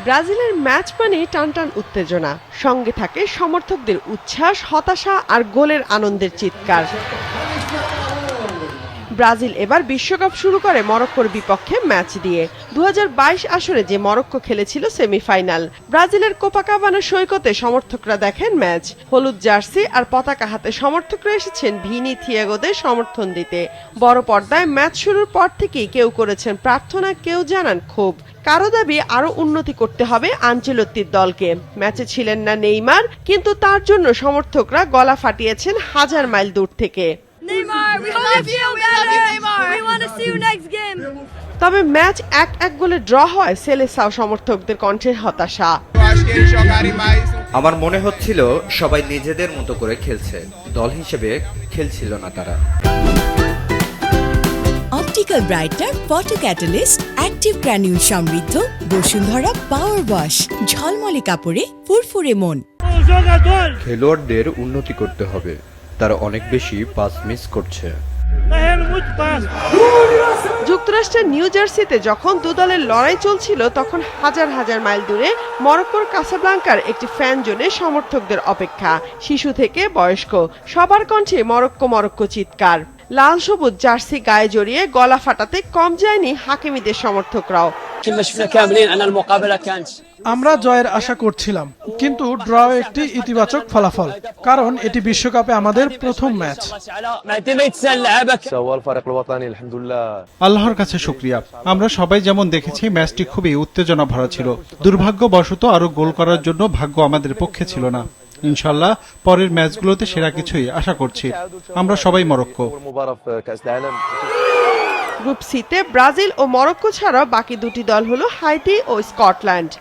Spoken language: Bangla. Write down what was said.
ব্রাজিলের ম্যাচ মানে টানটান উত্তেজনা, সঙ্গে থাকে সমর্থকদের উচ্ছ্বাস, হতাশা আর গোলের আনন্দের চিৎকার। ব্রাজিল এবার বিশ্বকাপ শুরু করে মরক্কোর বিপক্ষে ম্যাচ দিয়ে। 2022 আসরে যে মরক্কো খেলেছিল সেমিফাইনাল। ব্রাজিলের কোপাকাবানা সৈকতে সমর্থকরা দেখেন ম্যাচ। হলুদ জার্সি আর পতাকা হাতে সমর্থকরা এসেছেন ভিনি থিয়াগোদের সমর্থন দিতে। বড় পর্দায় ম্যাচ শুরুর পর থেকেই কেউ করেছেন প্রার্থনা, কেউ জানান ক্ষোভ। কারো দাবি আরো উন্নতি করতে হবে আনচেলত্তির দলকে। ম্যাচে ছিলেন না নেইমার, কিন্তু তার জন্য সমর্থকরা গলা ফাটিয়েছেন হাজার মাইল দূর থেকে। তবে ম্যাচ 1-1 গোলে ড্র হয় সেলেসাও সমর্থকদের কণ্ঠে হতাশা। আমার মনে হচ্ছিল সবাই নিজেদের মতো করে খেলছে, দল হিসেবে খেলছিল না তারা। Optical brightener photo catalyst active granule সমৃদ্ধ বসুন্ধরা পাওয়ার ওয়াশ, ঝলমলে কাপড়ে ফুরফুরে মন। খেলোয়াড়দের উন্নতি করতে হবে, তারা অনেক বেশি পাস মিস করছে। যুক্তরাষ্ট্রের নিউ জার্সিতে যখন দু দলের লড়াই চলছিল, তখন হাজার হাজার মাইল দূরে মরক্কোর কাসাব্লাঙ্কার একটি ফ্যান জোনে সমর্থকদের অপেক্ষা। শিশু থেকে বয়স্ক সবার কণ্ঠে মরক্কো মরক্কো চিৎকার। লাল সবুজ জার্সি গায়ে জড়িয়ে গলা ফাটাতে কম যায়নি হাকিমিদের সমর্থকরাও। আমরা জয়ের আশা করছিলাম, কিন্তু ড্র একটি ইতিবাচক ফলাফল, কারণ এটি বিশ্বকাপে আমাদের প্রথম ম্যাচ। আল্লাহর কাছে শুকরিয়া। আমরা সবাই যেমন দেখেছি ম্যাচটি খুবই উত্তেজনা ভরা ছিল। দুর্ভাগ্যবশত আরো গোল করার জন্য ভাগ্য আমাদের পক্ষে ছিল না। ইনশাআল্লাহ পরের ম্যাচগুলোতে সেরা কিছুই আশা করছি। আমরা সবাই মরক্কো। গ্রুপ সিতে ব্রাজিল ও মরক্কো ছাড়াও বাকি দুটি দল হলো হাইতি ও স্কটল্যান্ড।